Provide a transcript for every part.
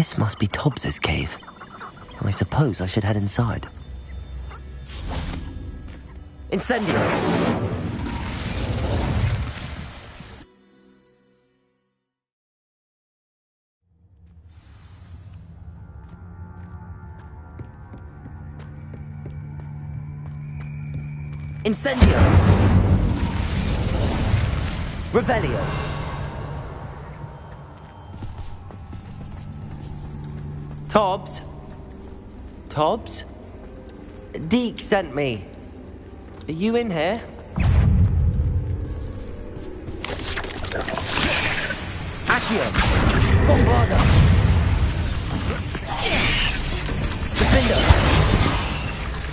This must be Tobbs's cave. I suppose I should head inside. Incendio! Incendio! Revelio! Tobbs? Tobbs? Deke sent me. Are you in here? Accio! Bombarda! Defendo!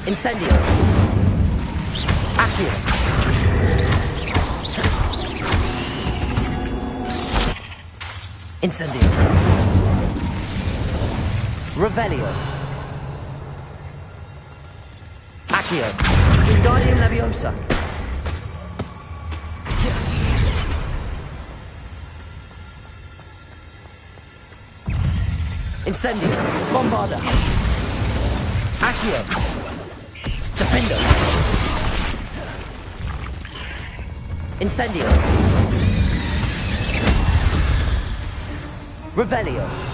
Incendio! Accio! Incendio! Revelio! Accio! Wingardium Leviosa! Incendio! Bombarda! Accio! Defendo! Incendio! Revelio!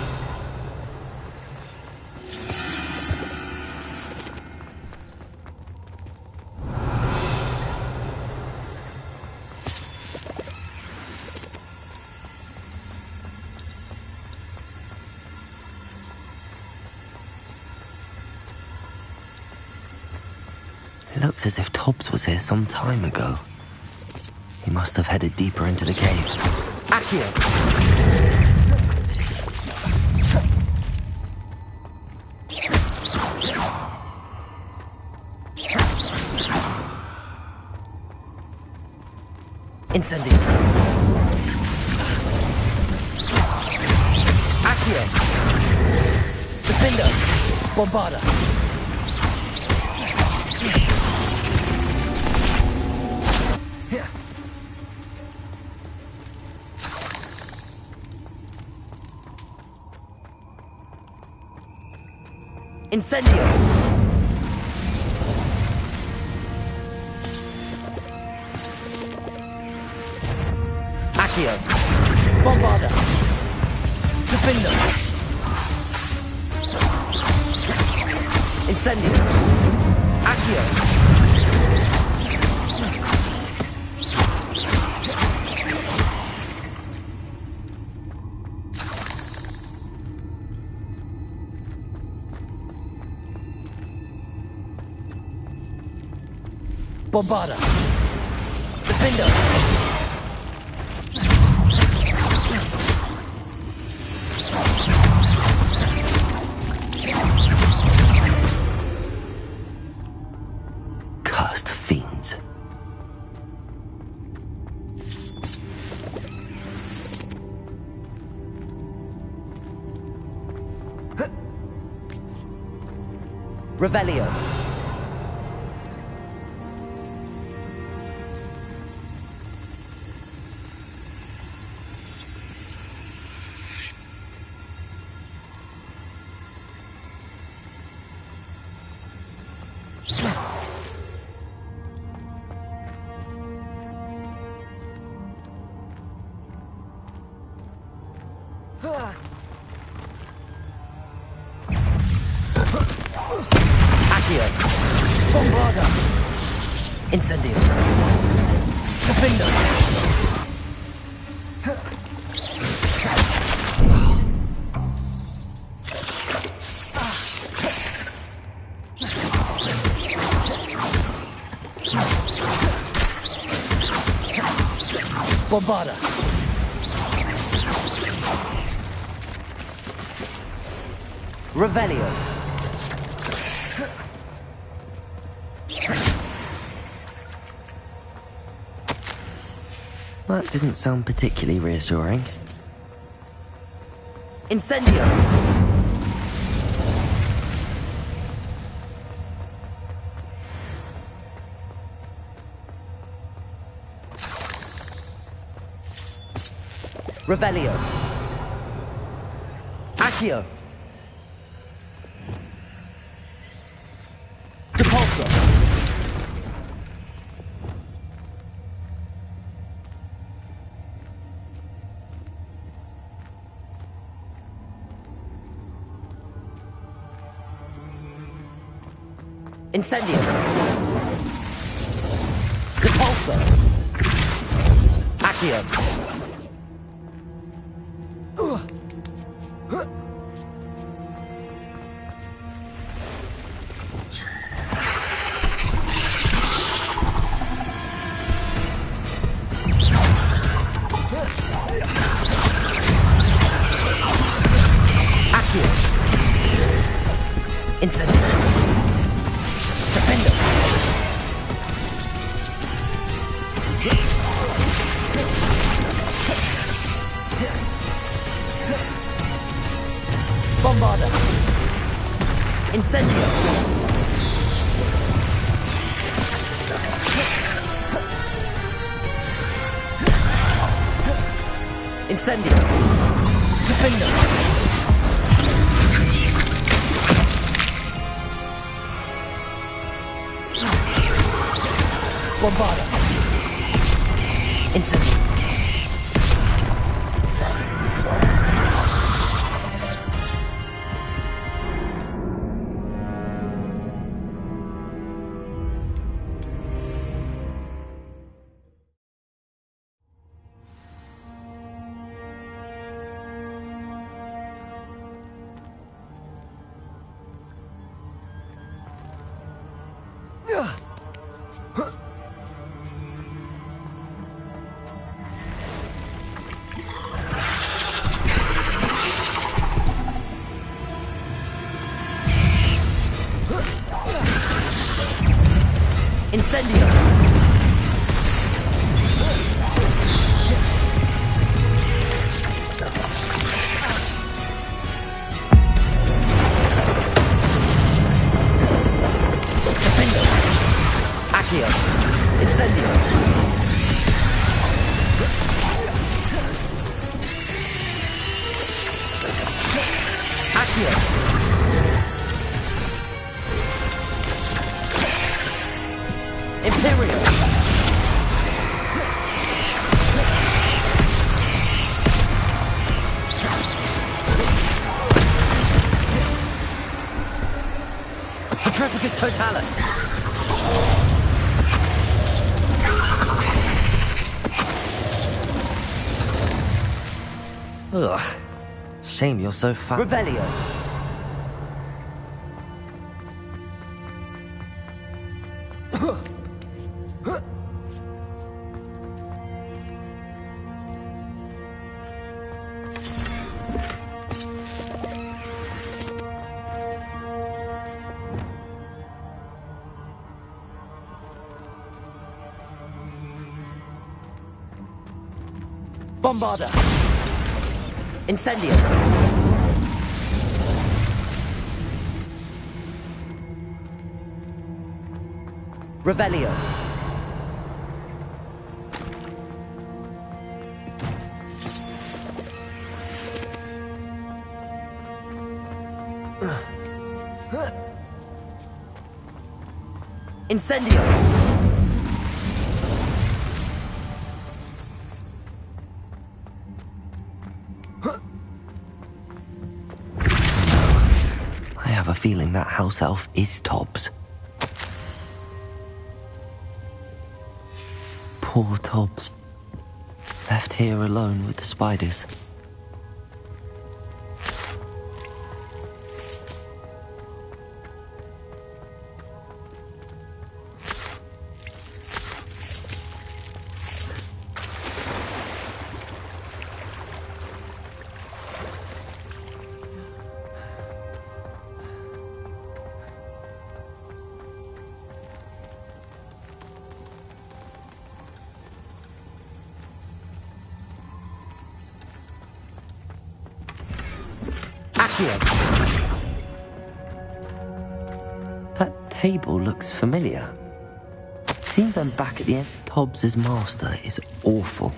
Looks as if Tobbs was here some time ago. He must have headed deeper into the cave. Accio! Incendio! Accio! Defendo! Bombarda! Incendio! Accio! Bombarda! Defendo! Incendio! Accio! Bombarda! Defendo! Cursed fiends. Revelio! Accio! Bombarda! Incendio! Defendo! Bombarda! Revelio! That didn't sound particularly reassuring. Incendio! Revelio! Accio! Incendio. Repulsor. Accio. Accio. Incendio. Defender. Bombarda. Incendio. Incendio. Defender. Bombarda. Incendio. Incendio! Defendo! Accio! Incendio! Accio! Imperial! Petrificus Totalis! Ugh. Shame you're so fat. Revelio! Bombarda! Incendio! Revelio! Incendio! I have a feeling that house elf is Tobbs. Poor Tobbs. Left here alone with the spiders. That table looks familiar. Seems I'm back at the end. Tobbs's master is awful.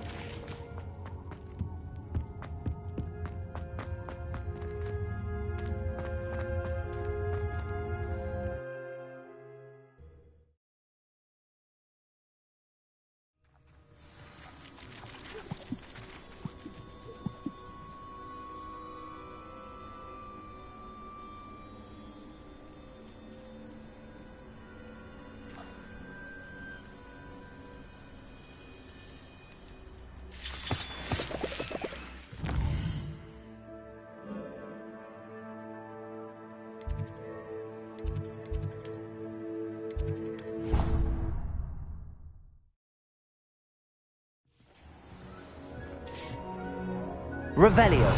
Revelio.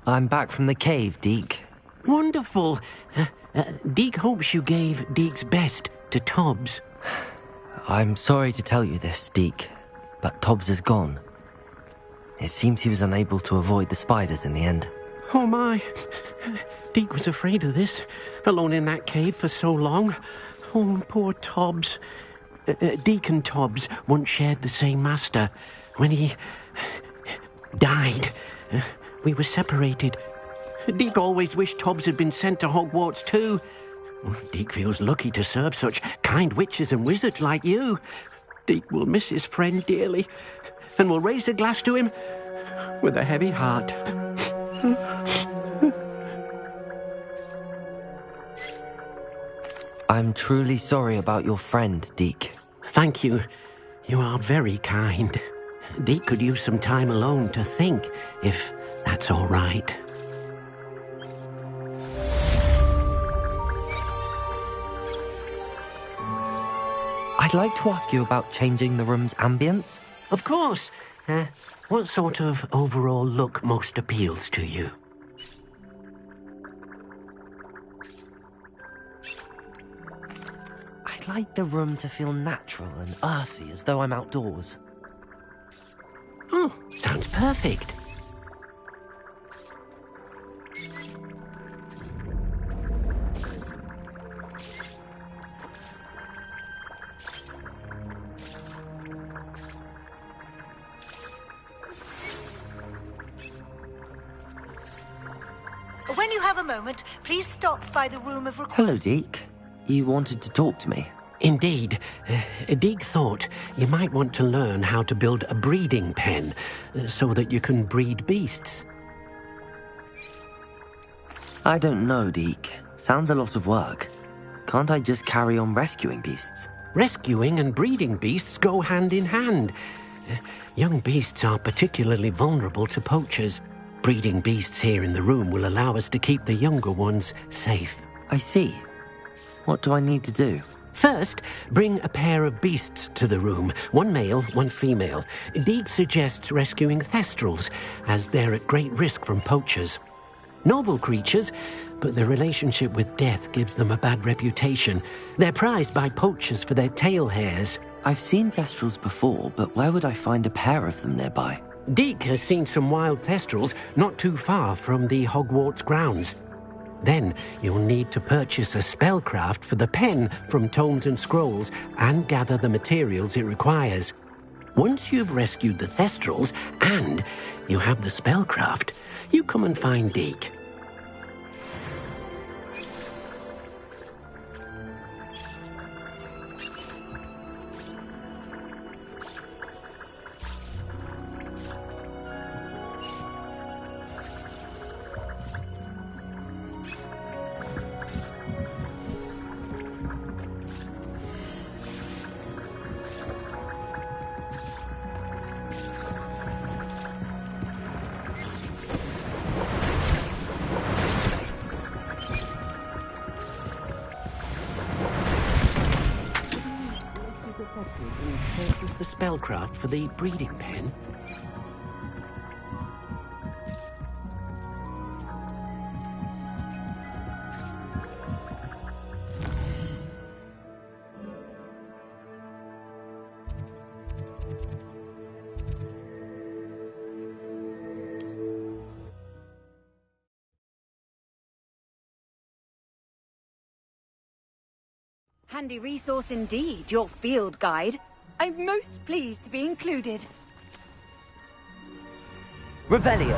I'm back from the cave, Deke. Wonderful. Deke hopes you gave Deke's best to Tobbs. I'm sorry to tell you this, Deke, but Tobbs is gone. It seems he was unable to avoid the spiders in the end. Oh my. Deke was afraid of this, alone in that cave for so long. Oh, poor Tobbs. Deke and Tobbs once shared the same master. When he died, we were separated. Deke always wished Tobbs had been sent to Hogwarts too. Deke feels lucky to serve such kind witches and wizards like you. Deke will miss his friend dearly, and will raise a glass to him with a heavy heart. I'm truly sorry about your friend, Deke. Thank you. You are very kind. Deke could use some time alone to think, if that's all right. I'd like to ask you about changing the room's ambience. Of course. What sort of overall look most appeals to you? I'd like the room to feel natural and earthy, as though I'm outdoors. Oh, sounds perfect. When you have a moment, please stop by the room of Hello, Deke. You wanted to talk to me? Indeed. Deke thought you might want to learn how to build a breeding pen so that you can breed beasts. I don't know, Deke. Sounds a lot of work. Can't I just carry on rescuing beasts? Rescuing and breeding beasts go hand in hand. Young beasts are particularly vulnerable to poachers. Breeding beasts here in the room will allow us to keep the younger ones safe. I see. What do I need to do? First, bring a pair of beasts to the room. One male, one female. Deke suggests rescuing thestrals, as they're at great risk from poachers. Noble creatures, but their relationship with death gives them a bad reputation. They're prized by poachers for their tail hairs. I've seen thestrals before, but where would I find a pair of them nearby? Deke has seen some wild thestrals not too far from the Hogwarts grounds. Then you'll need to purchase a spellcraft for the pen from Tomes and Scrolls and gather the materials it requires. Once you've rescued the thestrals and you have the spellcraft, you come and find Deke. spellcraft for the breeding pen? Handy resource indeed, your field guide. I'm most pleased to be included. Revelio.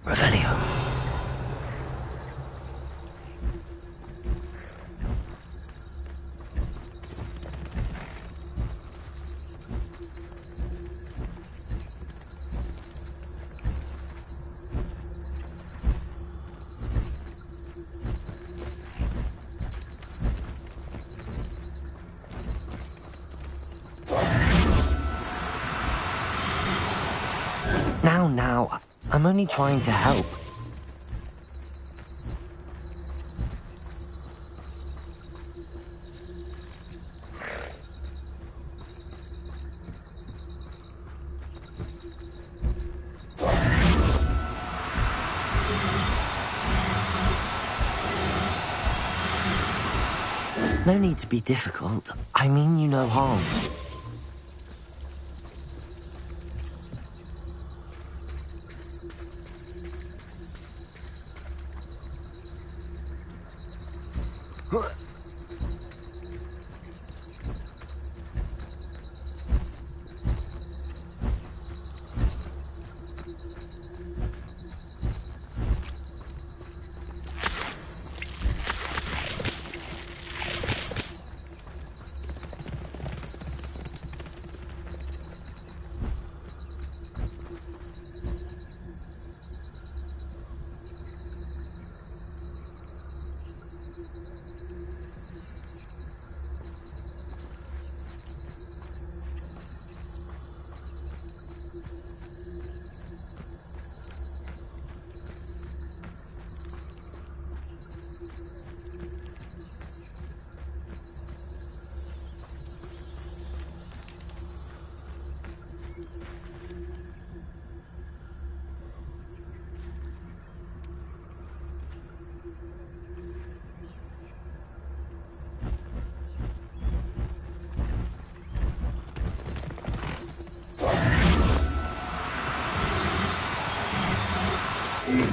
Revelio. Now, I'm only trying to help. No need to be difficult. I mean you no harm.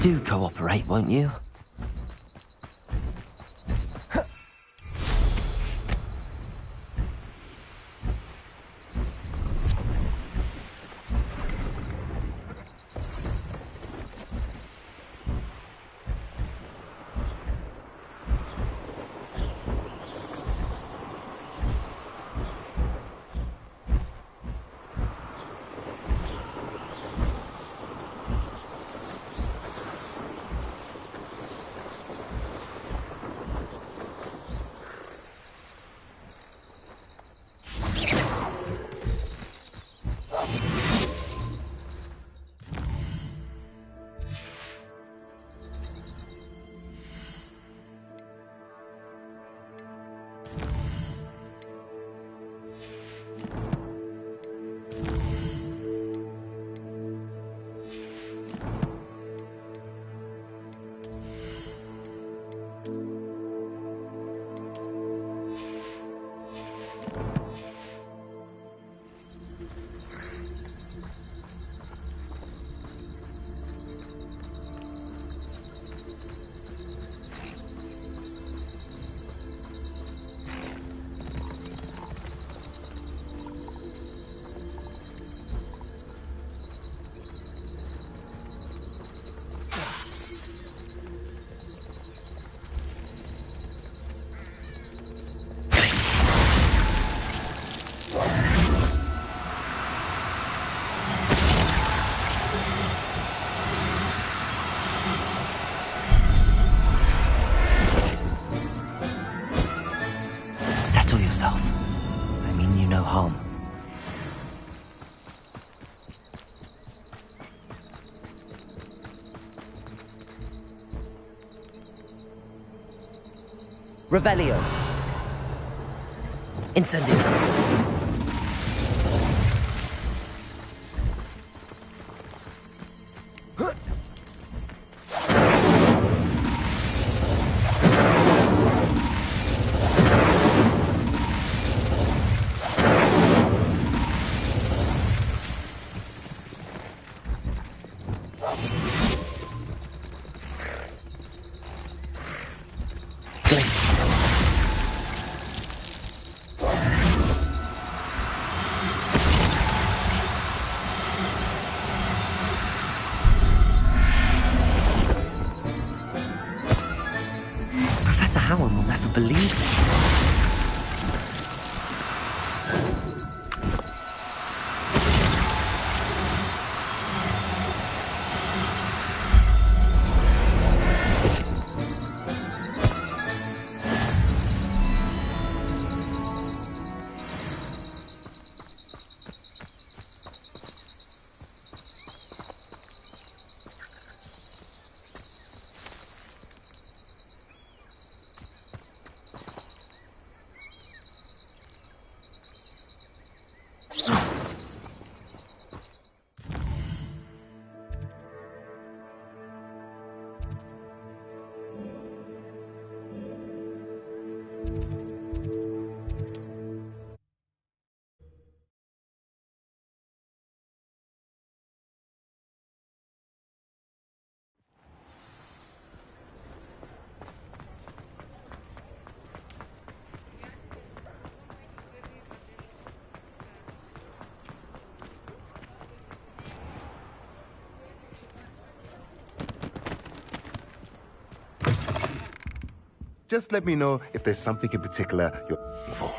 Do cooperate, won't you? Settle yourself. I mean you no harm. Revelio. Incendio. Professor Howard will never believe this. Just let me know if there's something in particular you're looking for.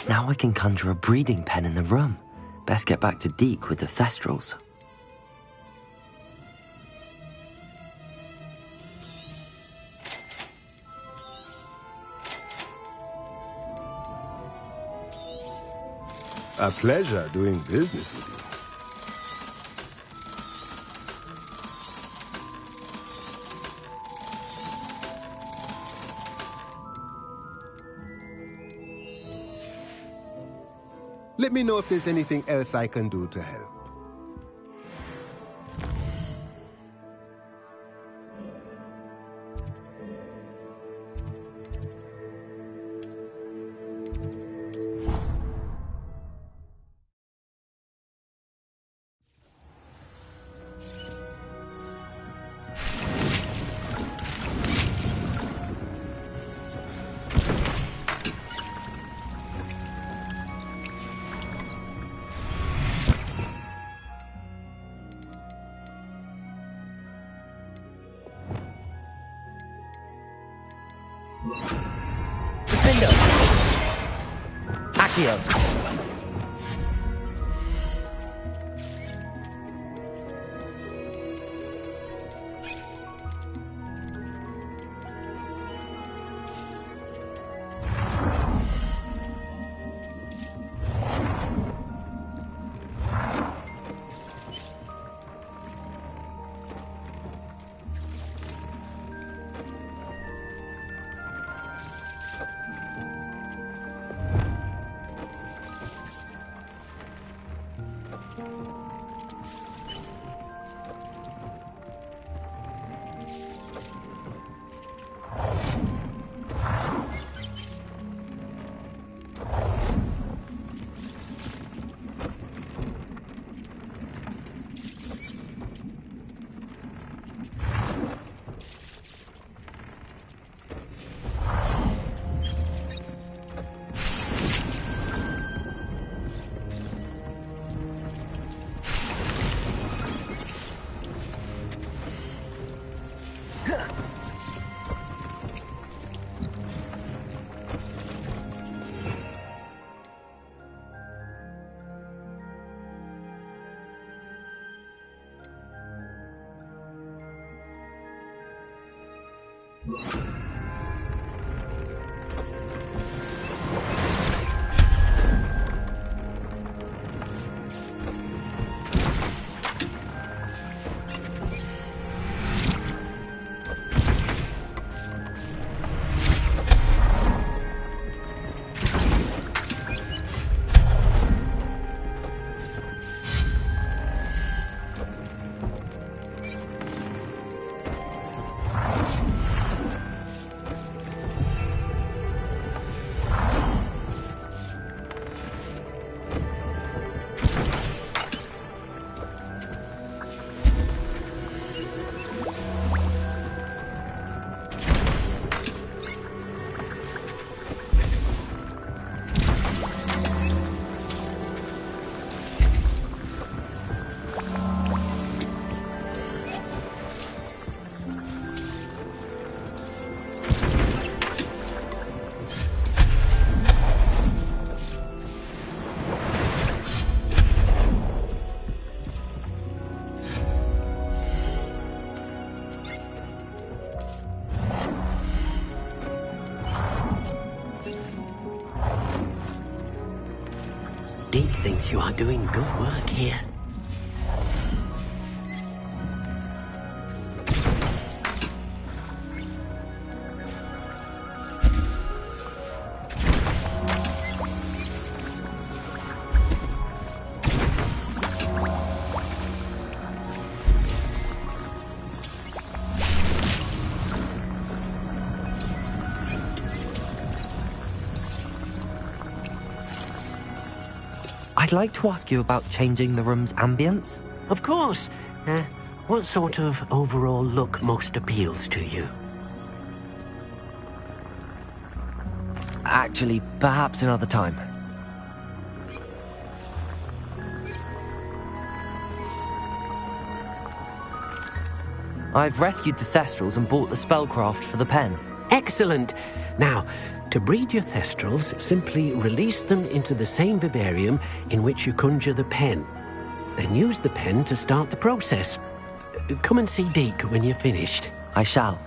Now I can conjure a breeding pen in the room. Best get back to Deke with the Thestrals. A pleasure doing business with you. Let me know if there's anything else I can do to help. Defendo! Accio! Deke thinks you are doing good work here. I'd like to ask you about changing the room's ambience. Of course. What sort of overall look most appeals to you? Actually, perhaps another time. I've rescued the Thestrals and bought the spellcraft for the pen. Excellent! Now, to breed your Thestrals, simply release them into the same vivarium in which you conjure the pen. Then use the pen to start the process. Come and see Deke when you're finished. I shall.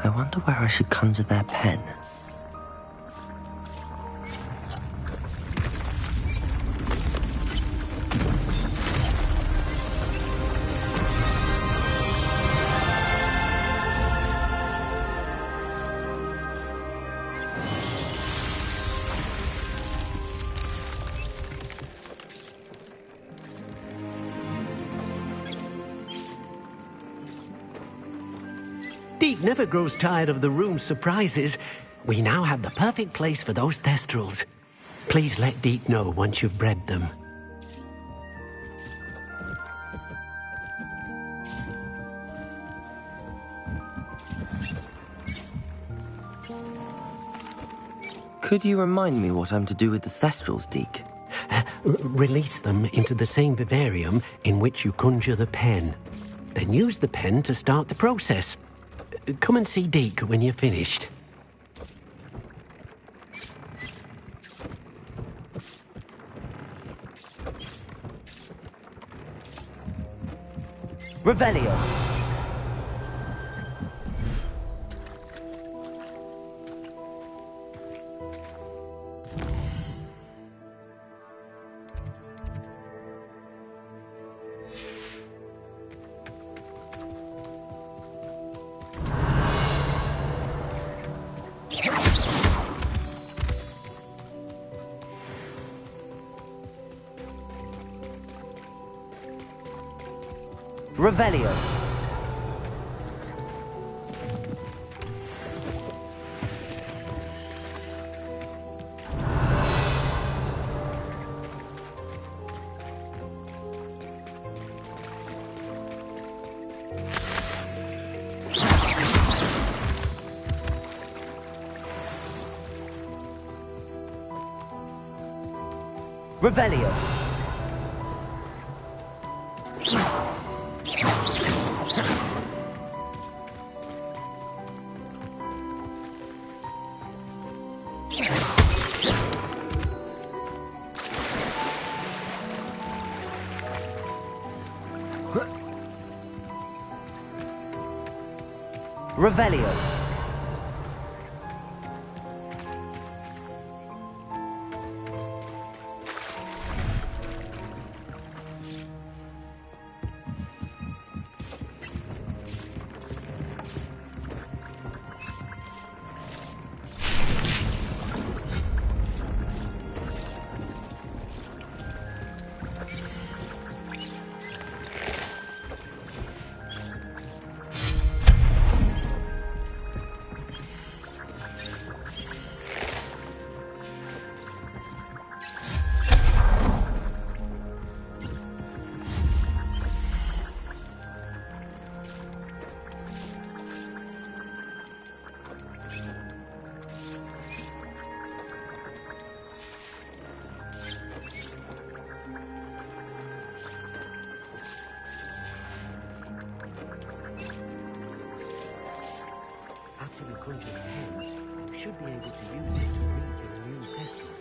I wonder where I should conjure their pen. Deke never grows tired of the room's surprises. We now have the perfect place for those Thestrals. Please let Deke know once you've bred them. Could you remind me what I'm to do with the Thestrals, Deke? Release them into the same vivarium in which you conjure the pen. Then use the pen to start the process. Come and see Deke when you're finished. Revelio. Revelio. Revelio. Revelio. After you conjure the pen, you should be able to use it to read your new pistols.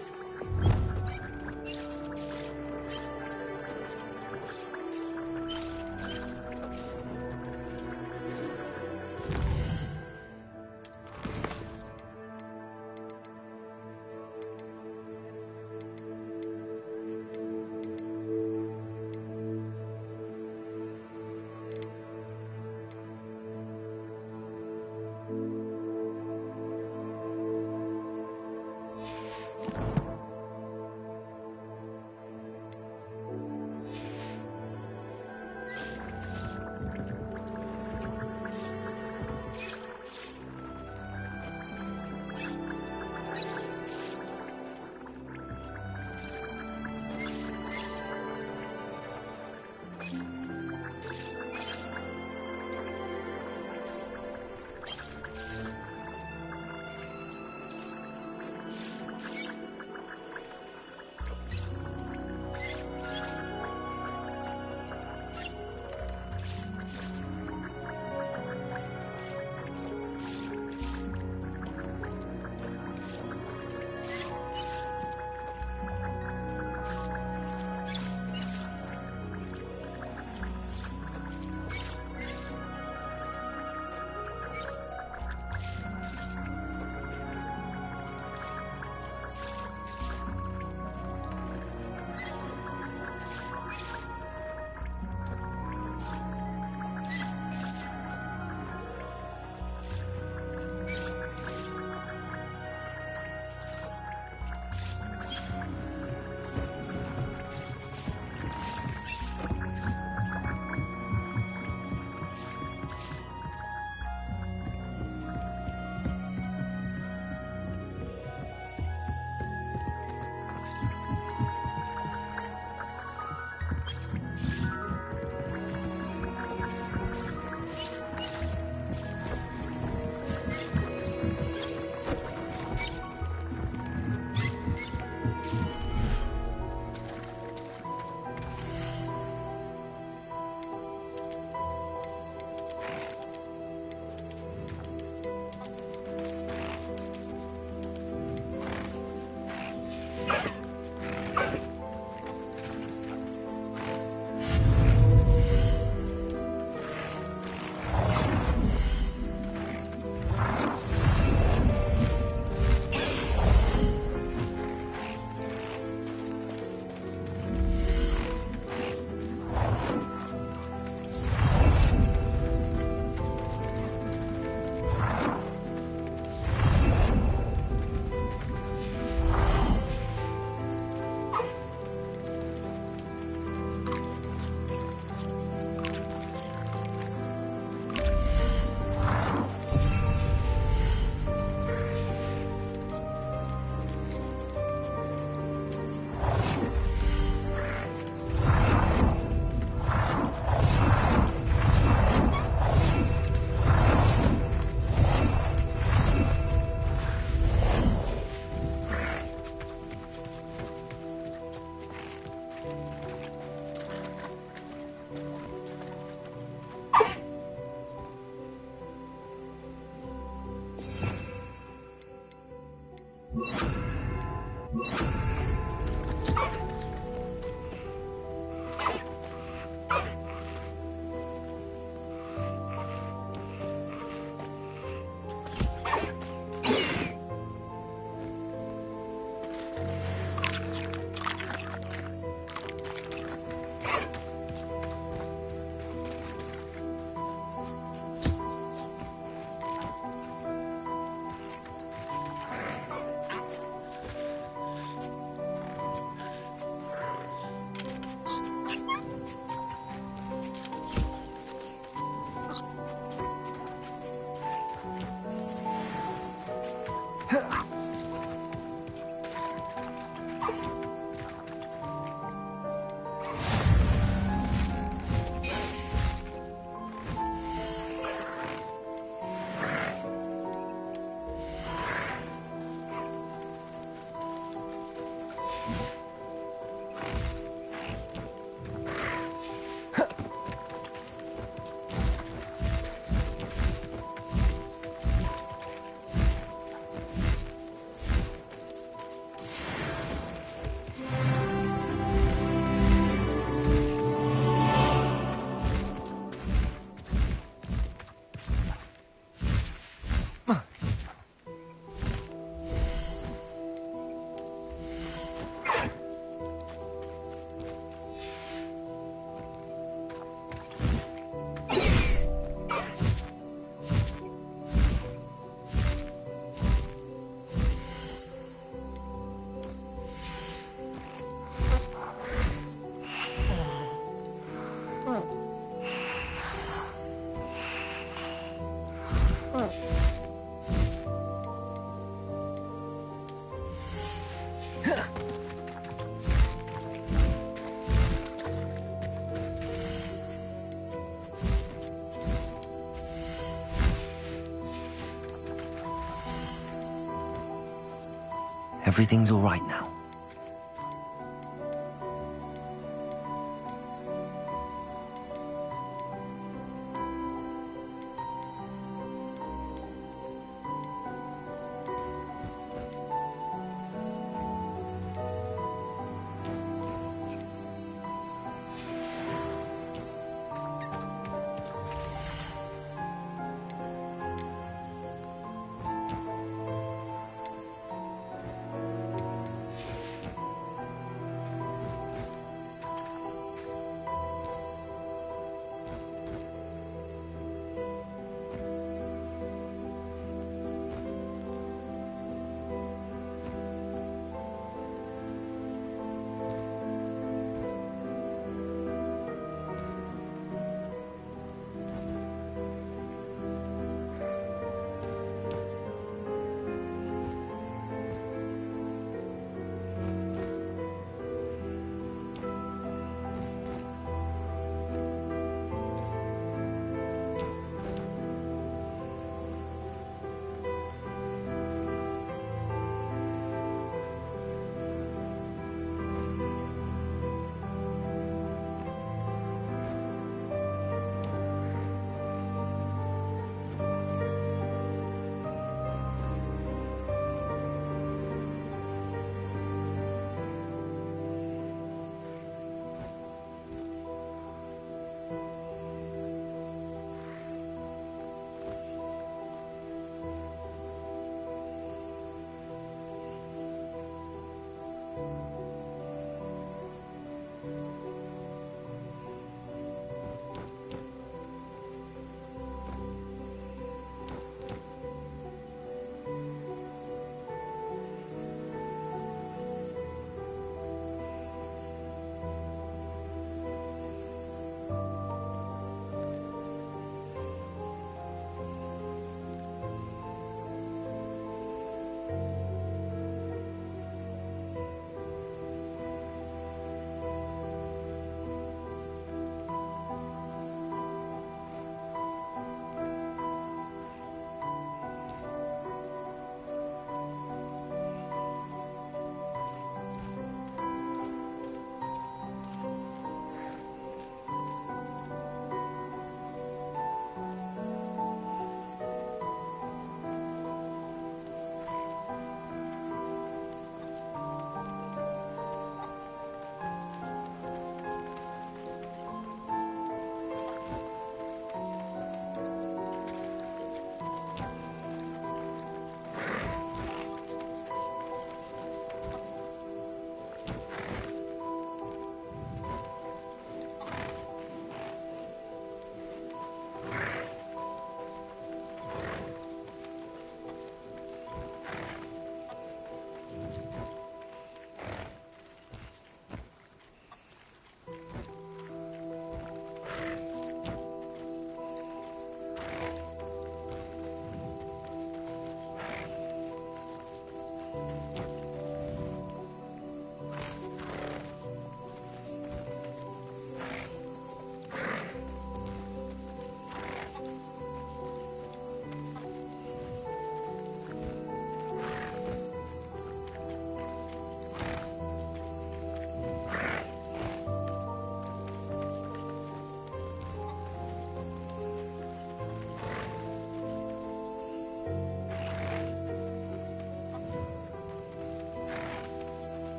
Everything's all right now.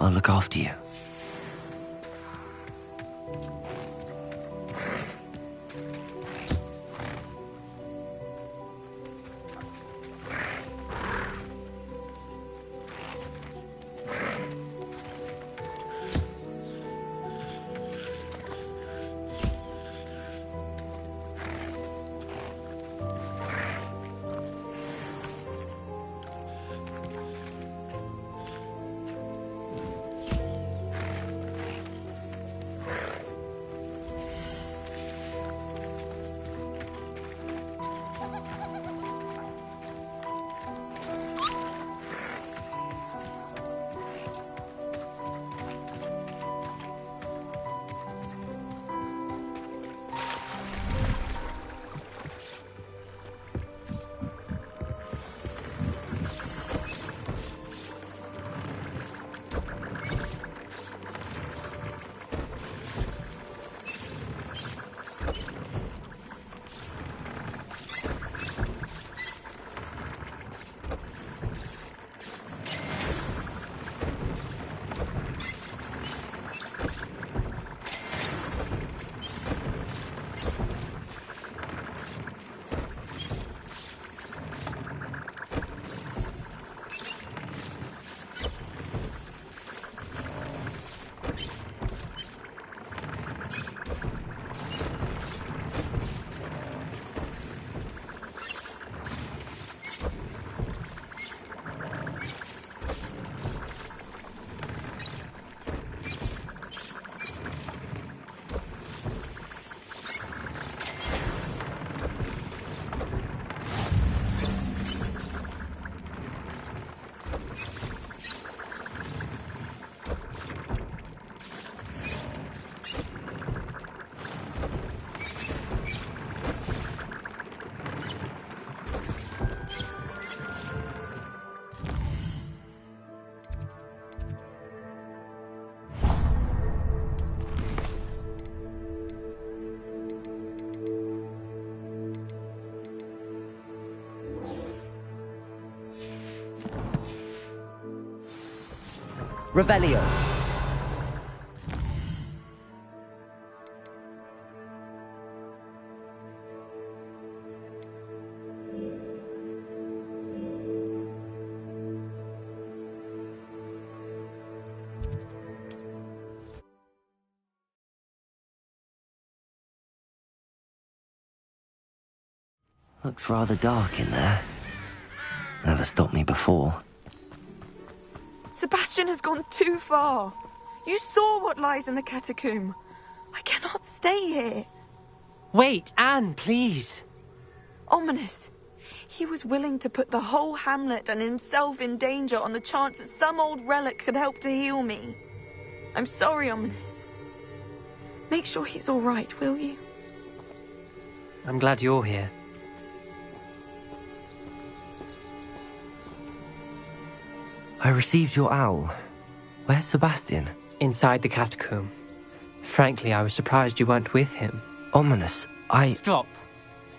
I'll look after you. Revelio. Looks rather dark in there. Never stopped me before. Sebastian has gone too far. You saw what lies in the catacomb. I cannot stay here. Wait, Anne, please. Ominous. He was willing to put the whole hamlet and himself in danger on the chance that some old relic could help to heal me. I'm sorry, Ominous. Make sure he's all right, will you? I'm glad you're here. I received your owl. Where's Sebastian? Inside the catacomb. Frankly, I was surprised you weren't with him. Ominous, Stop.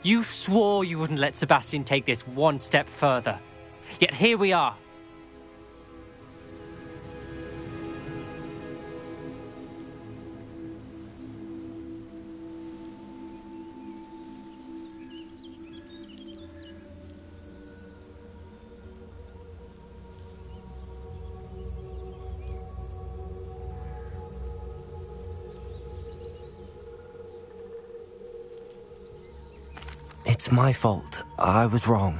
You swore you wouldn't let Sebastian take this one step further. Yet here we are. It's my fault. I was wrong.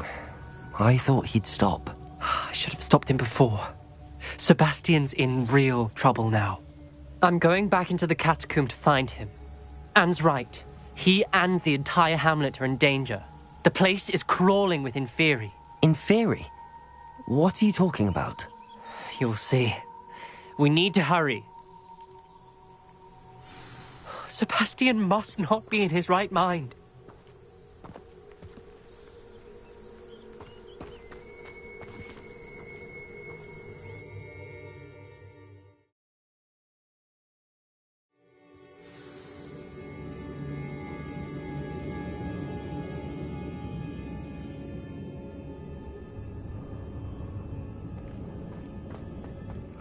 I thought he'd stop. I should have stopped him before. Sebastian's in real trouble now. I'm going back into the catacomb to find him. Anne's right. He and the entire hamlet are in danger. The place is crawling with Inferi. Inferi? What are you talking about? You'll see. We need to hurry. Sebastian must not be in his right mind.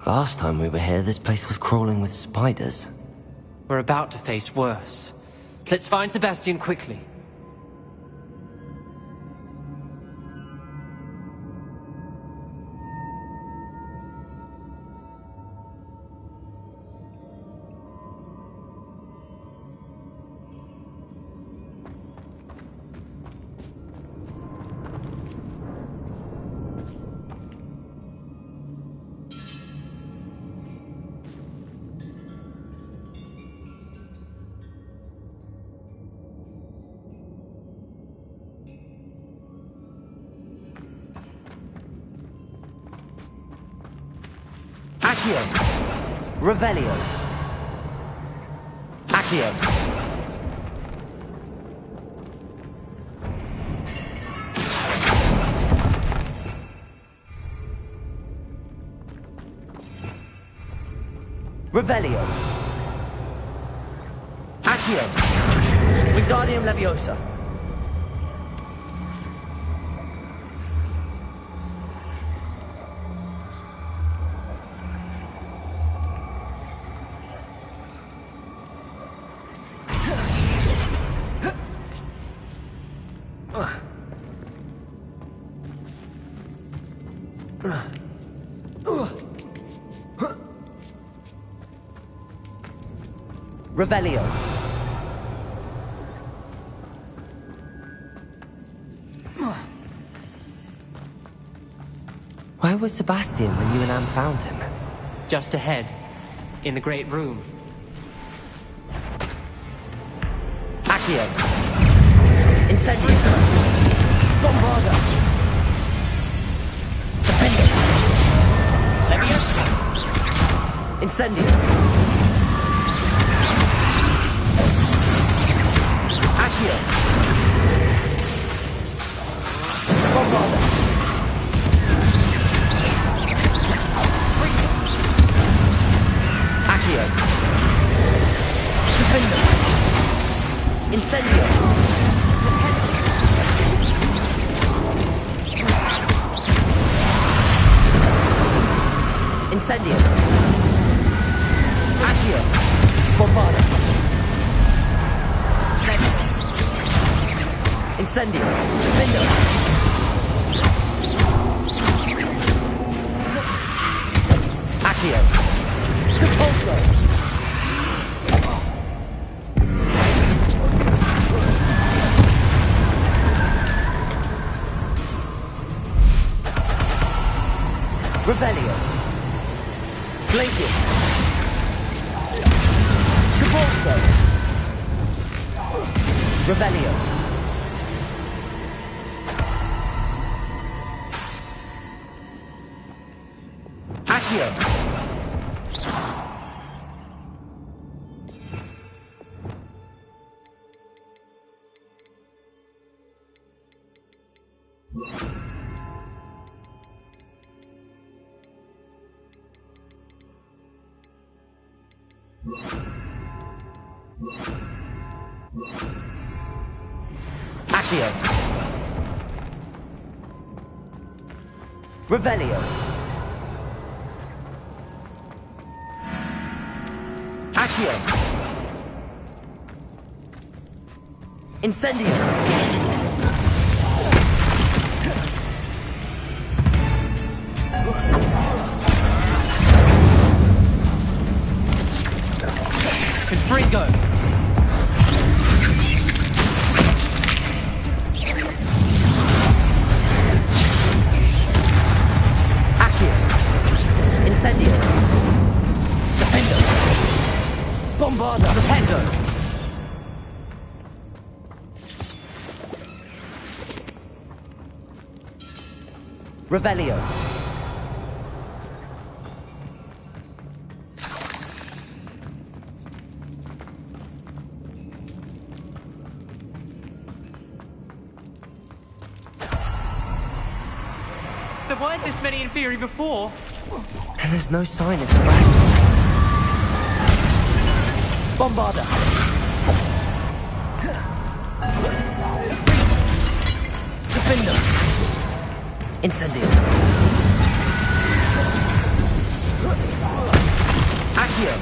Last time we were here, this place was crawling with spiders. We're about to face worse. Let's find Sebastian quickly. Accio! Revelio! Accio! Revelio! Accio! Wingardium Leviosa! Revelio. Where was Sebastian when you and Anne found him? Just ahead, in the great room. Accio. Incendio. Bombarda. Defender. Leviosa. Incendio. Accio. Bombarda. Accio. Defender. Incendio. Incendio. Accio. Bombarda. Incendio. Defender. Accio. Repulso. Revelio. Glacius. Repulso. Revelio. Accio. Accio. Revelio. Accio. Incendio. Confringo. Accio. Incendio. Defender. Bombarda. Rependo. Revelio. There weren't this many in theory before. And there's no sign of Sebastian. Bombarda. Defender. Incendio. Accio!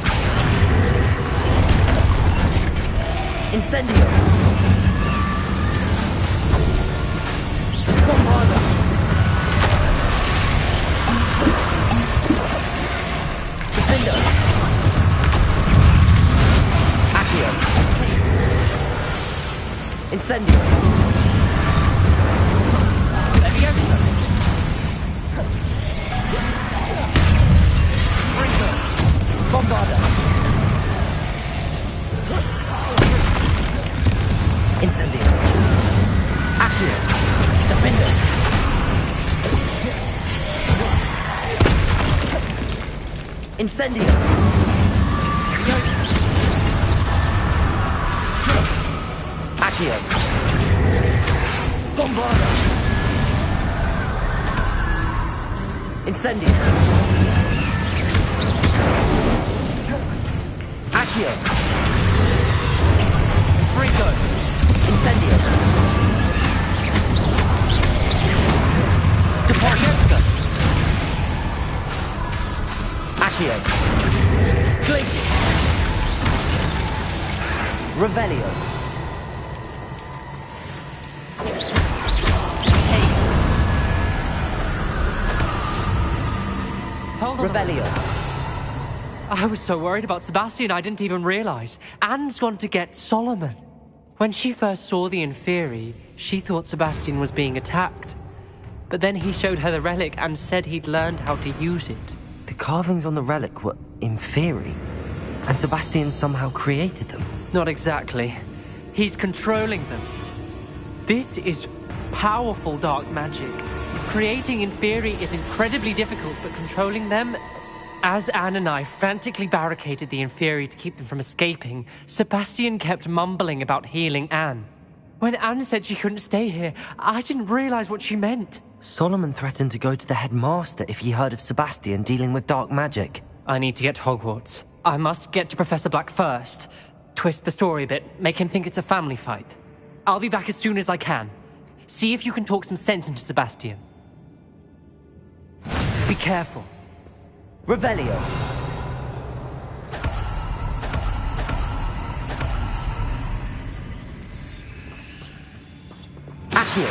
Incendio! Bombarda! Defender! Accio! Incendio! Leviosa! Bombarda! Incendio! Accio! Defender! Incendio! Accio! Bombarda! Incendio! Accio! Frigo! Incendio! Departenza! Accio! Glacier! Revelio! Hold on. Revelio! I was so worried about Sebastian I didn't even realize. Anne's gone to get Solomon. When she first saw the Inferi, she thought Sebastian was being attacked. But then he showed her the relic and said he'd learned how to use it. The carvings on the relic were Inferi, and Sebastian somehow created them. Not exactly. He's controlling them. This is powerful dark magic. Creating Inferi is incredibly difficult, but controlling them... As Anne and I frantically barricaded the Inferi to keep them from escaping, Sebastian kept mumbling about healing Anne. When Anne said she couldn't stay here, I didn't realize what she meant. Solomon threatened to go to the headmaster if he heard of Sebastian dealing with dark magic. I need to get to Hogwarts. I must get to Professor Black first. Twist the story a bit, make him think it's a family fight. I'll be back as soon as I can. See if you can talk some sense into Sebastian. Be careful. Revelio! Accio!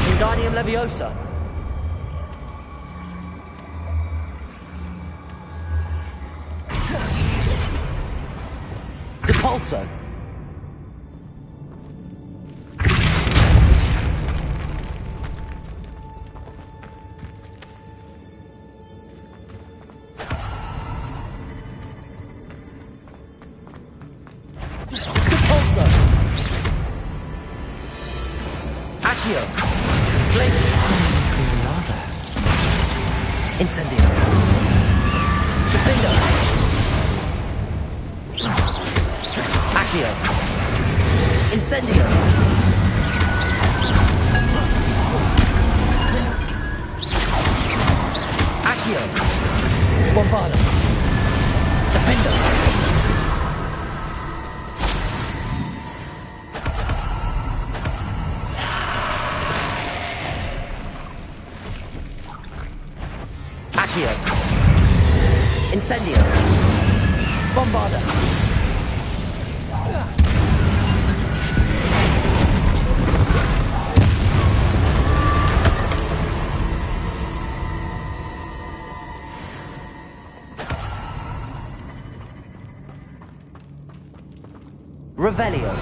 Wingardium Leviosa! Depulso! Depulso! Accio! Glacier! Incendio! Defender! Accio! Incendio! Accio! Bombarda! Defender! Accio! Incendio! Bombarda! Revelio.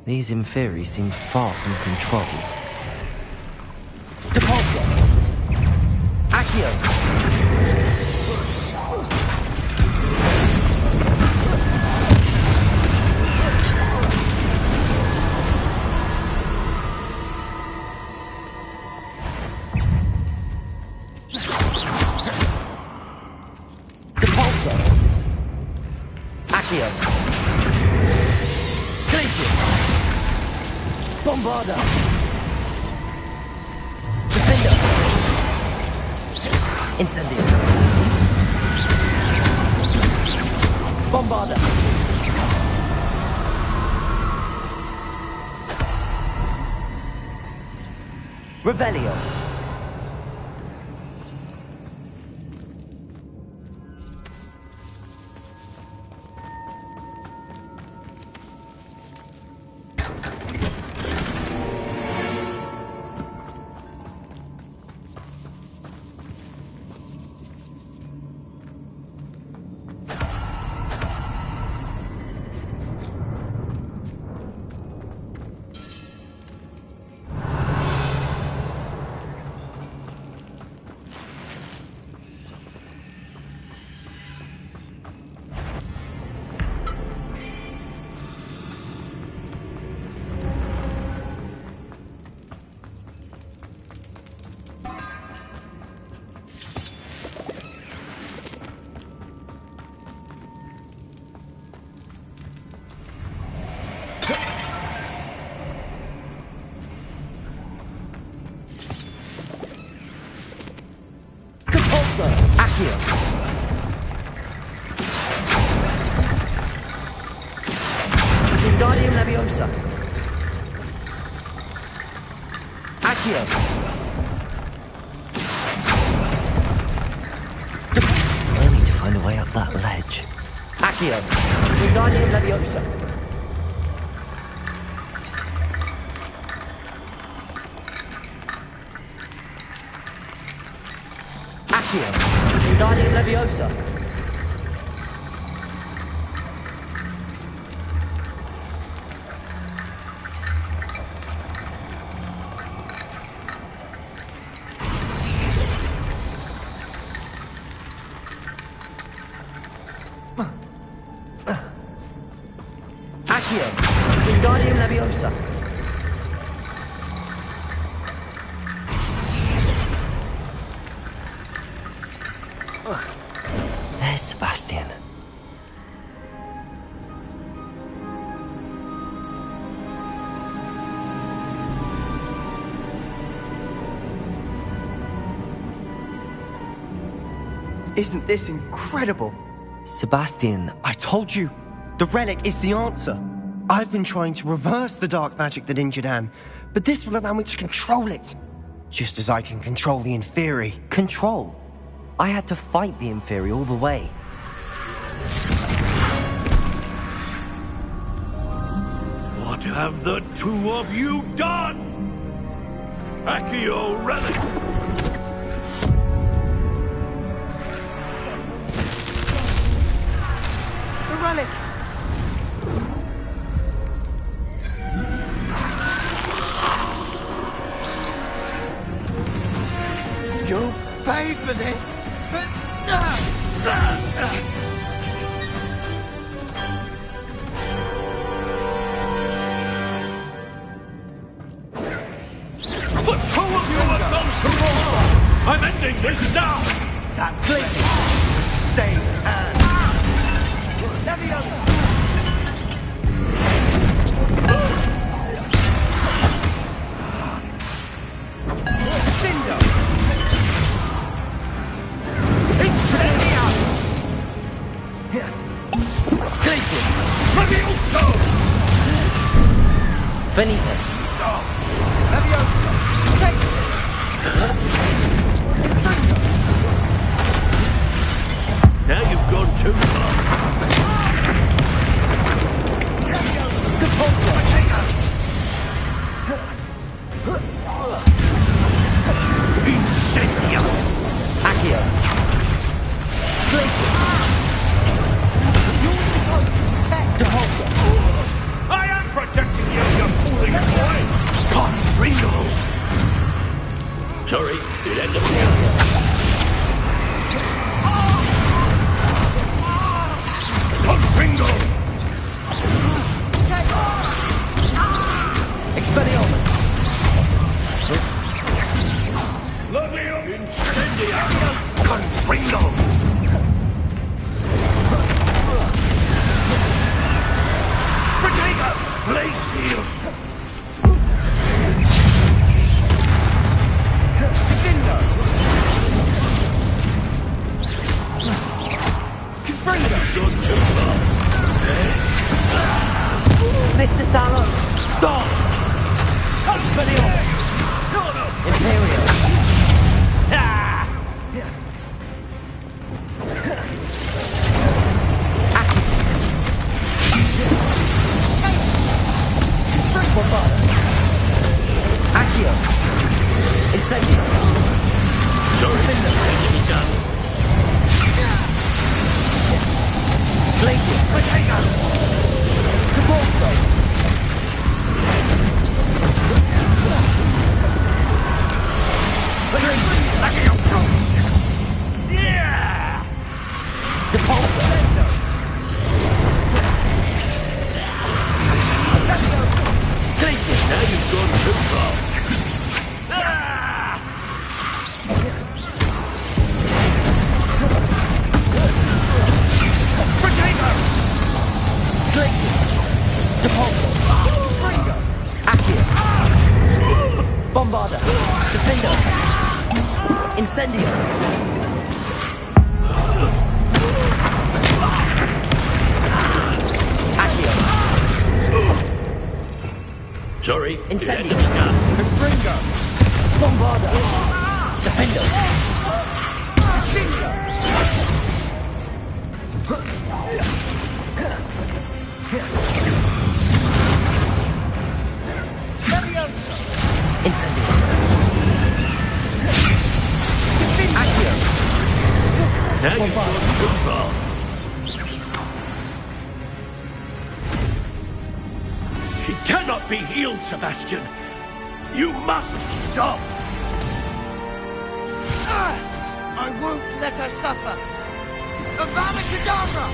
These Inferi seem far from controlled. Depulso! Accio! Depulso! Accio! Glacier! Bombarda! Defender! Incendio. Bombarda. Revelio. Accio. Wingardium Leviosa. Accio. I need to find a way up that ledge. Accio. Wingardium Leviosa. Accio. Wingardium Leviosa. Accio. Wingardium Leviosa. There's Sebastian. Isn't this incredible? Sebastian, I told you, the relic is the answer. I've been trying to reverse the dark magic that injured Anne, but this will allow me to control it. Just as I can control the Inferi. control. I had to fight the Inferi all the way. What have the two of you done? Accio relic! The relic! You'll pay for this! The two of you have gone too far! I'm ending this now! That blessing save Anne! Leviosa! Benito. Now you've gone too far. Incendio! Accio. I am protecting you, you fooling boy! Confringo! Sorry, it ended up here. Confringo! Expelliarmus. Levio Incendio! Confringo! Glacius! you've gone too far. Potato! Glacius! Depulso! Accio! Bombarda! Defender! Incendio! Accio! Sorry. Incendio! Ringo! Bombarda! Defender! Incendio! Accio! Now you've gone too far. She cannot be healed, Sebastian. You must stop. I won't let her suffer. Avada Kedavra!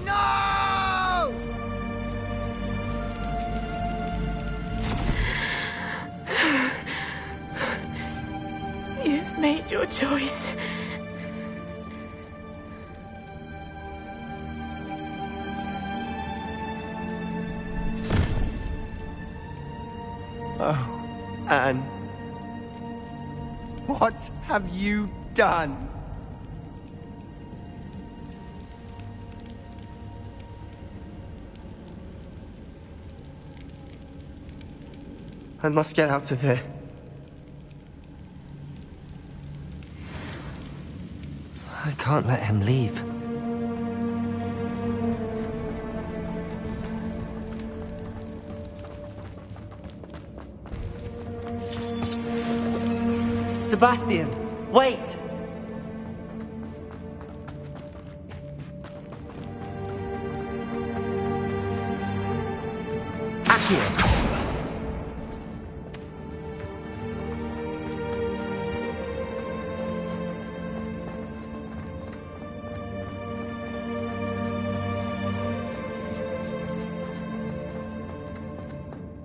No! You've made your choice. Oh, Anne. What have you done? I must get out of here. I can't let him leave. Sebastian, wait! Accio!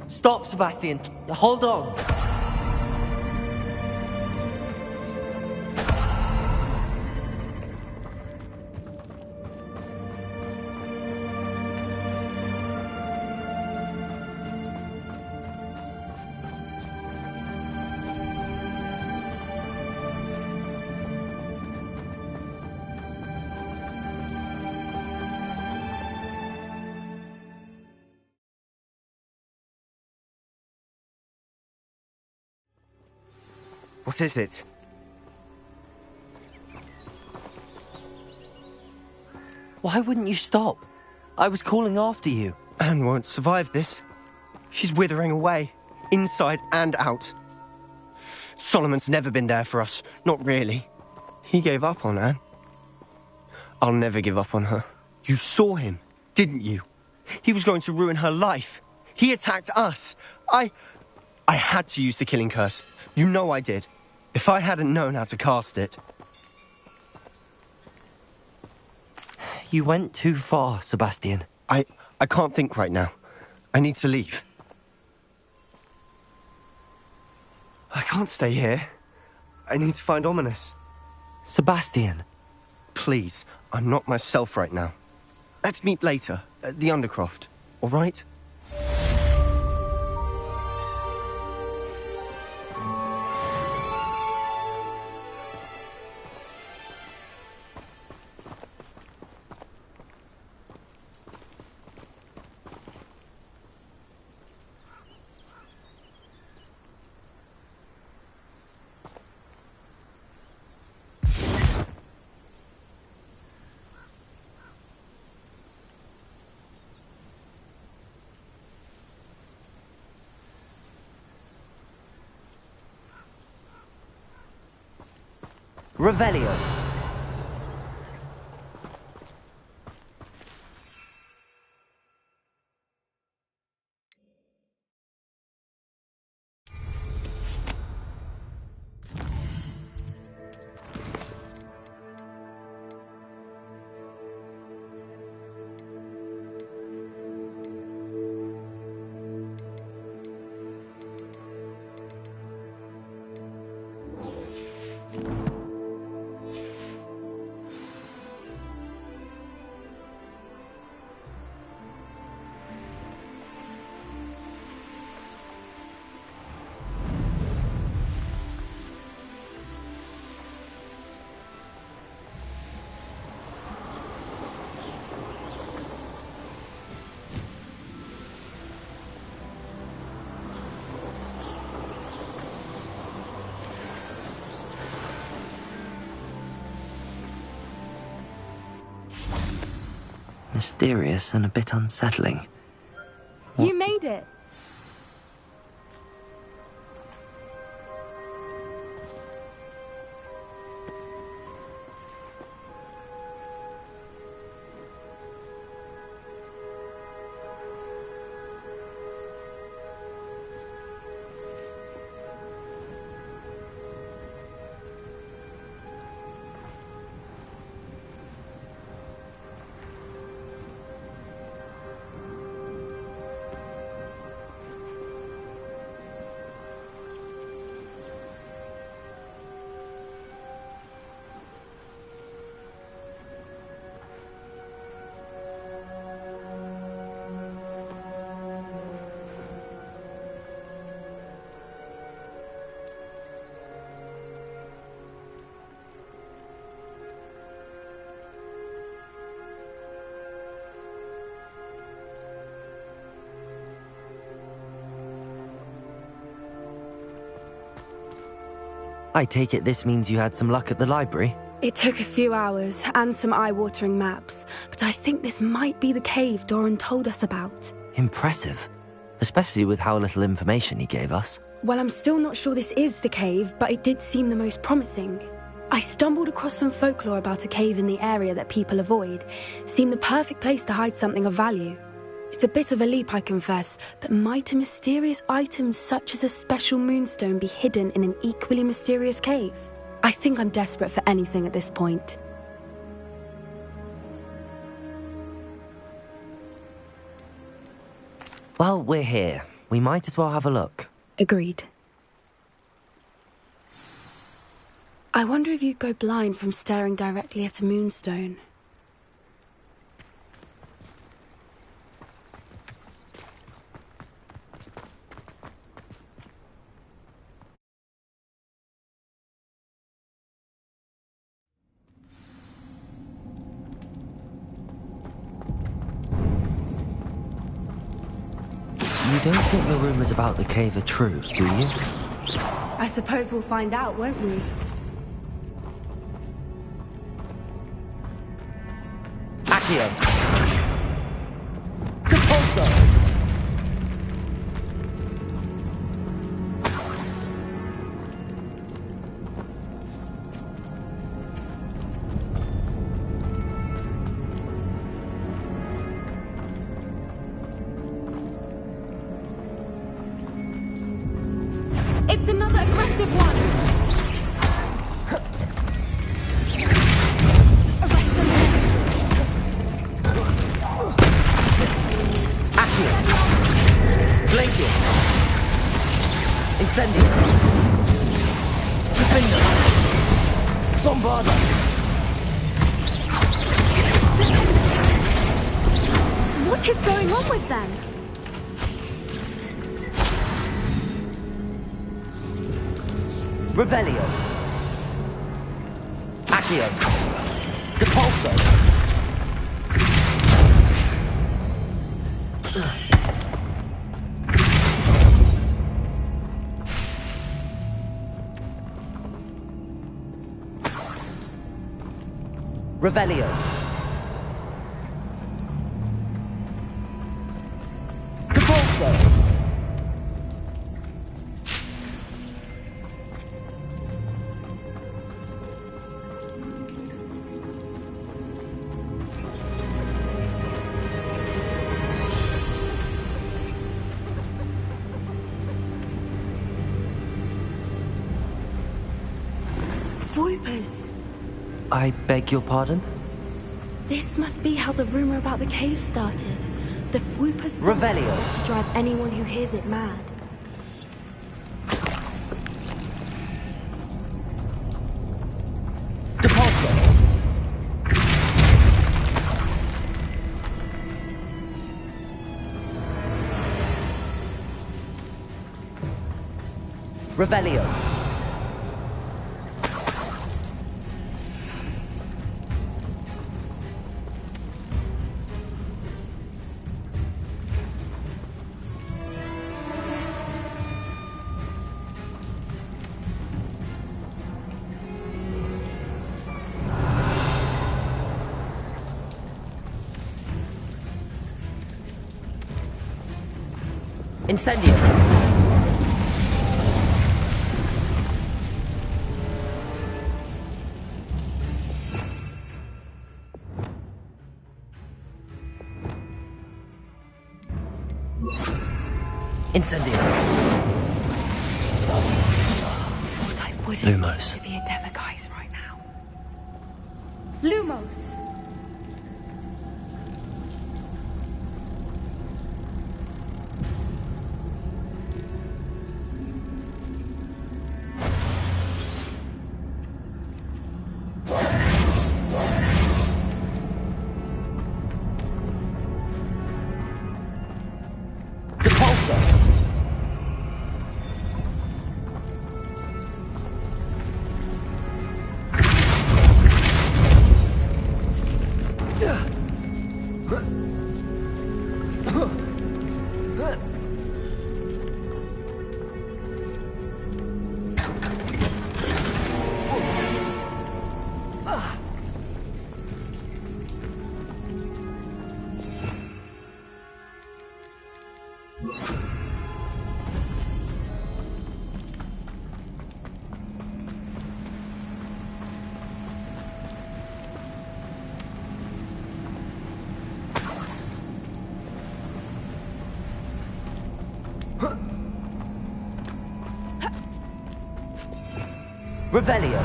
Stop, Sebastian. Hold on. What is it? Why wouldn't you stop? I was calling after you. Anne won't survive this. She's withering away, inside and out. Solomon's never been there for us, not really. He gave up on Anne. I'll never give up on her. You saw him, didn't you? He was going to ruin her life. He attacked us. I had to use the killing curse. You know I did. If I hadn't known how to cast it... You went too far, Sebastian. I can't think right now. I need to leave. I can't stay here. I need to find Ominous. Sebastian. Please, I'm not myself right now. Let's meet later, at the Undercroft, all right? Revelio. Mysterious and a bit unsettling. You made it. I take it this means you had some luck at the library? It took a few hours and some eye-watering maps, but I think this might be the cave Doran told us about. Impressive. Especially with how little information he gave us. Well, I'm still not sure this is the cave, but it did seem the most promising. I stumbled across some folklore about a cave in the area that people avoid. Seemed the perfect place to hide something of value. It's a bit of a leap, I confess, but might a mysterious item such as a special moonstone be hidden in an equally mysterious cave? I think I'm desperate for anything at this point. Well, we're here. We might as well have a look. Agreed. I wonder if you'd go blind from staring directly at a moonstone. You don't think the rumors about the cave are true, do you? I suppose we'll find out, won't we? Accio! Compulso! It's another aggressive one! Arrest them! Accio! Glacius! Incendio! Defender! Bombarda! What is going on with them? Revelio. Accio. Depulso. Revelio. Depulso. Whoopers. I beg your pardon? This must be how the rumor about the cave started. The Whoopers song is Revelio. set to drive anyone who hears it mad. Revelio. Incendio. Incendio. What I wouldn't Lumos. to be a Demiguise right now. Lumos! Revelio.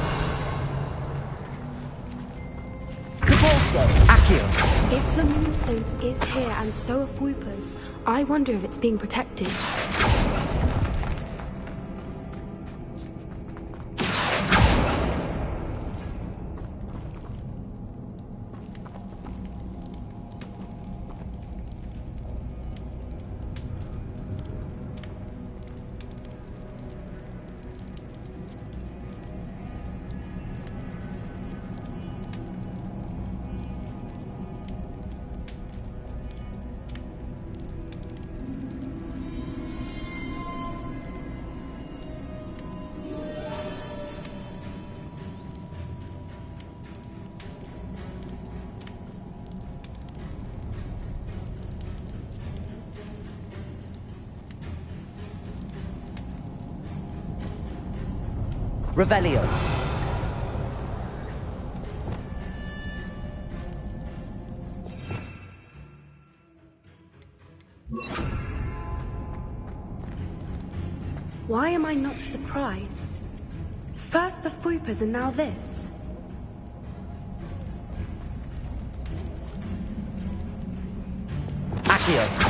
Devolso. Accio. If the Moonstone is here and so are Whoopers, I wonder if it's being protected. Revelio. Why am I not surprised? First the Whoopers and now this. Accio.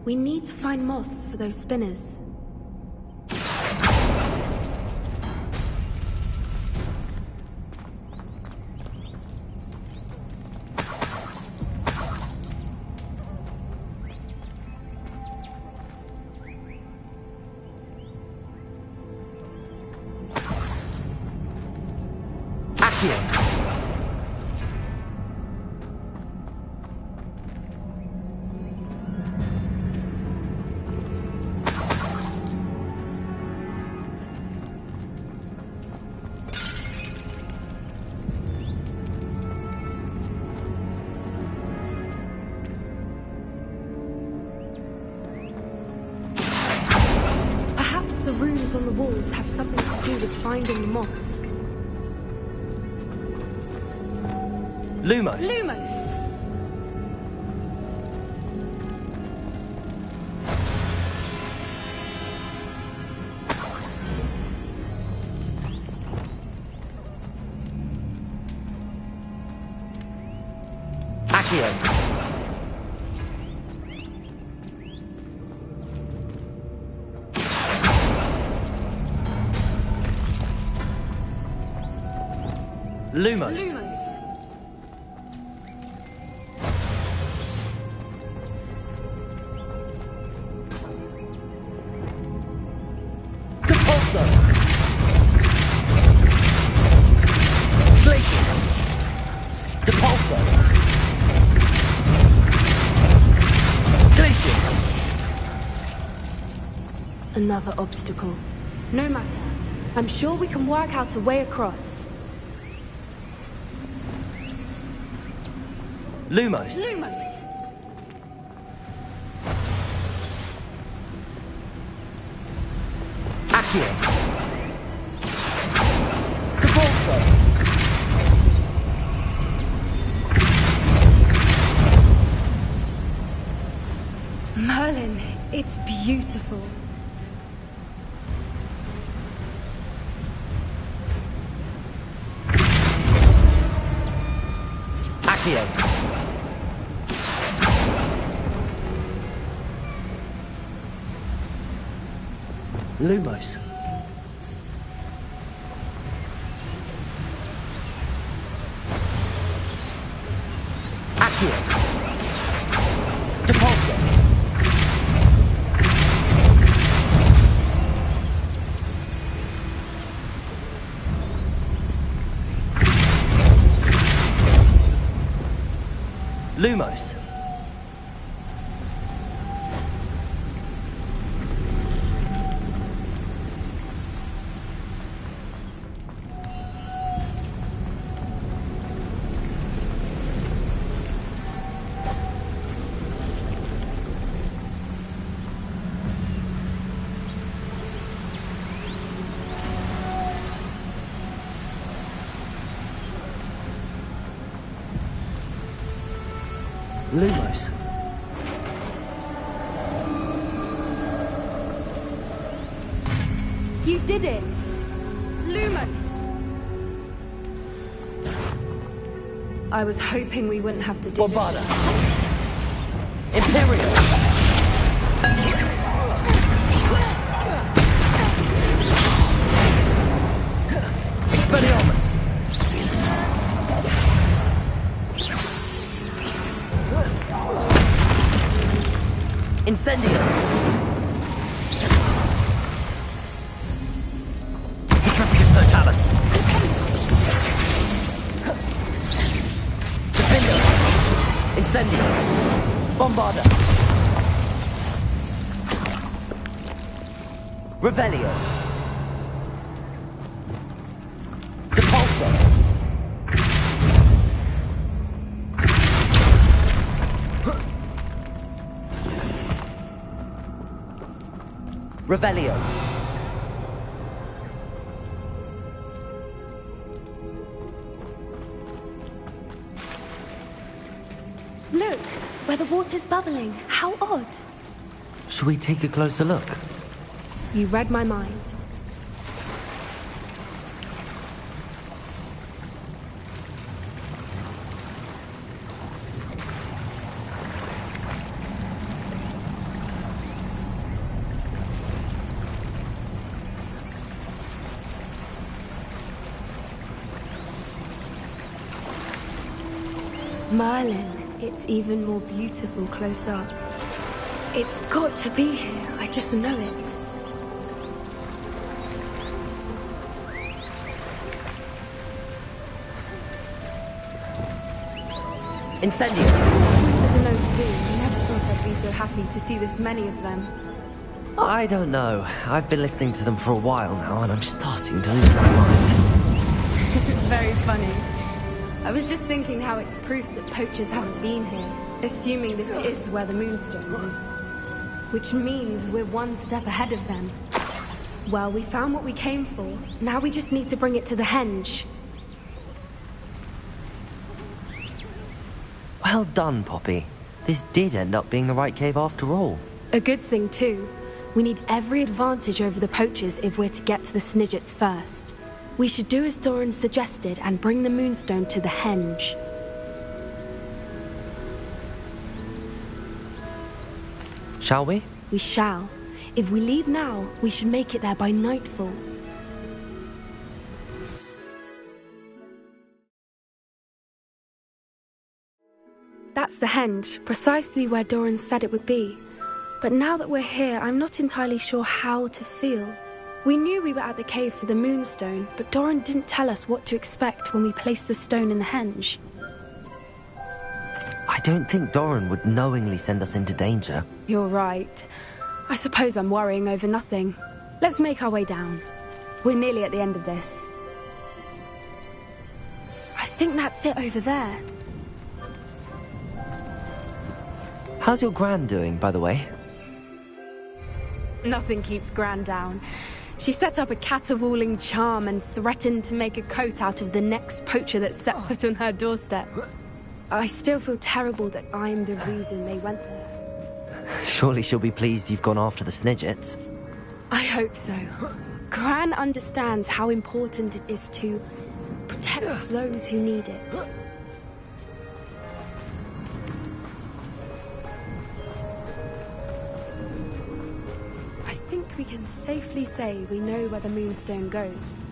We need to find moths for those spinners. Accio. Perhaps the runes on the walls have something to do with finding the moths. Lumos. Lumos! Accio. Lumos. Compulso. Glacius. Depulso. Glacius. Another obstacle. No matter. I'm sure we can work out a way across. Lumos. Lumos! Accio. Compulso. Merlin, it's beautiful. Accio. Lumos. Accio. Depulso. Lumos. Lumos. You did it! Lumos! I was hoping we wouldn't have to do Bombarda. this. Imperial. Expelliarmus. Incendio. Petrificus totalis. Defendo. Incendio. Bombarda. Revelio. Depulso. Revelio. Look, where the water's bubbling. How odd. Should we take a closer look? You read my mind. Merlin, it's even more beautiful close up. It's got to be here, I just know it. Incendio. As a note to do, I never thought I'd be so happy to see this many of them. I don't know. I've been listening to them for a while now, and I'm starting to lose my mind. Very funny. I was just thinking how it's proof that poachers haven't been here, assuming this is where the Moonstone is. Which means we're one step ahead of them. Well, we found what we came for. Now we just need to bring it to the henge. Well done, Poppy. This did end up being the right cave after all. A good thing, too. We need every advantage over the poachers if we're to get to the Snidgets first. We should do as Doran suggested and bring the Moonstone to the henge. Shall we? We shall. If we leave now, we should make it there by nightfall. That's the henge, precisely where Doran said it would be. But now that we're here, I'm not entirely sure how to feel. We knew we were at the cave for the moonstone, but Doran didn't tell us what to expect when we placed the stone in the henge. I don't think Doran would knowingly send us into danger. You're right. I suppose I'm worrying over nothing. Let's make our way down. We're nearly at the end of this. I think that's it over there. How's your Gran doing, by the way? Nothing keeps Gran down. She set up a caterwauling charm and threatened to make a coat out of the next poacher that set foot on her doorstep. I still feel terrible that I'm the reason they went there. Surely she'll be pleased you've gone after the Snidgets. I hope so. Gran understands how important it is to protect those who need it. I think we can safely say we know where the moonstone goes.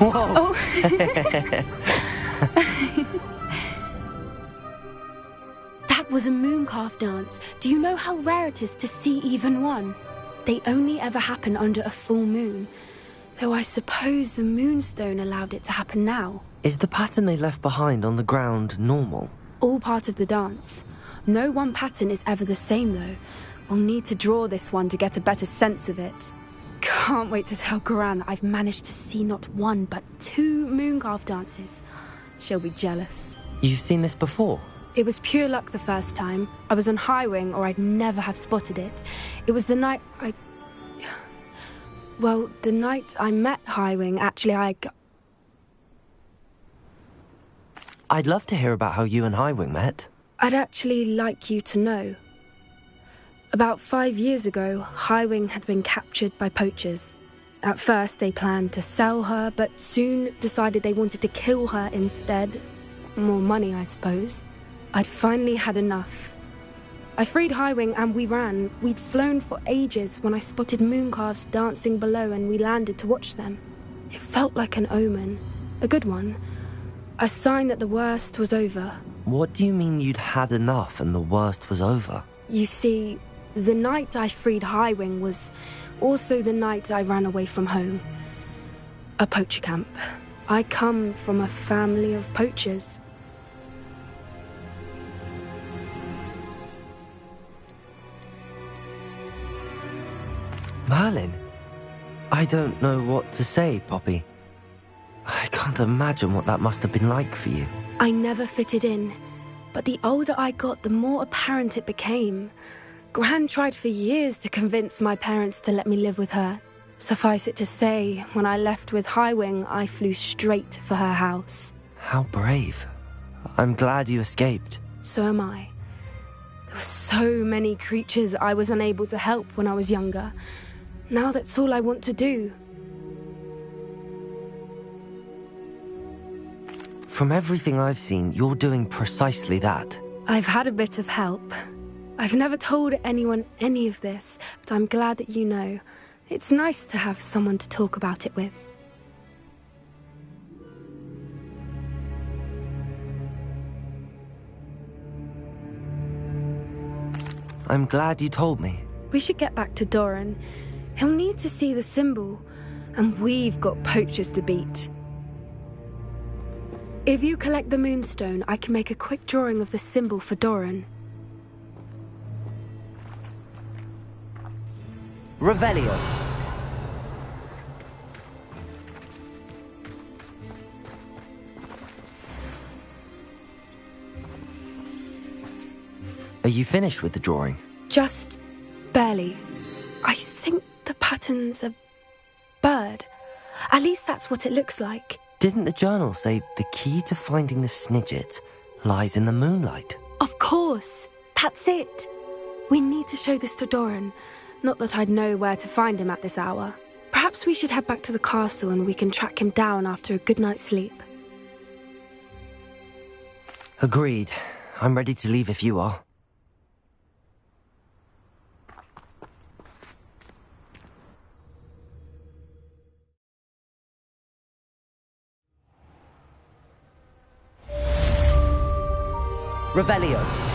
Whoa! Oh. That was a mooncalf dance. Do you know how rare it is to see even one? They only ever happen under a full moon. Though I suppose the moonstone allowed it to happen now. Is the pattern they left behind on the ground normal? All part of the dance. No one pattern is ever the same, though. We'll need to draw this one to get a better sense of it. Can't wait to tell Gran that I've managed to see not one, but 2 mooncalf dances. She'll be jealous. You've seen this before? It was pure luck the first time. I was on Highwing, or I'd never have spotted it. It was the night Well, the night I met Highwing, actually, I'd love to hear about how you and Highwing met. I'd actually like you to know. About 5 years ago, Highwing had been captured by poachers. At first, they planned to sell her, but soon decided they wanted to kill her instead. More money, I suppose. I'd finally had enough. I freed Highwing and we ran. We'd flown for ages when I spotted mooncalves dancing below and we landed to watch them. It felt like an omen. A good one. A sign that the worst was over. What do you mean you'd had enough and the worst was over? You see, the night I freed Highwing was also the night I ran away from home. A poacher camp. I come from a family of poachers. Merlin? I don't know what to say, Poppy. I can't imagine what that must have been like for you. I never fitted in, but the older I got, the more apparent it became. Gran tried for years to convince my parents to let me live with her. Suffice it to say, when I left with Highwing, I flew straight for her house. How brave. I'm glad you escaped. So am I. There were so many creatures I was unable to help when I was younger. Now that's all I want to do. From everything I've seen, you're doing precisely that. I've had a bit of help. I've never told anyone any of this, but I'm glad that you know. It's nice to have someone to talk about it with. I'm glad you told me. We should get back to Doran. He'll need to see the symbol, and we've got poachers to beat. If you collect the moonstone, I can make a quick drawing of the symbol for Doran. Revelio. you finished with the drawing? Just barely. I think the pattern's a bird. At least that's what it looks like. Didn't the journal say the key to finding the Snidget lies in the moonlight? Of course. That's it. We need to show this to Doran. Not that I'd know where to find him at this hour. Perhaps we should head back to the castle and we can track him down after a good night's sleep. Agreed. I'm ready to leave if you are. Revelio.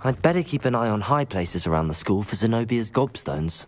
I'd better keep an eye on high places around the school for Zenobia's gobstones.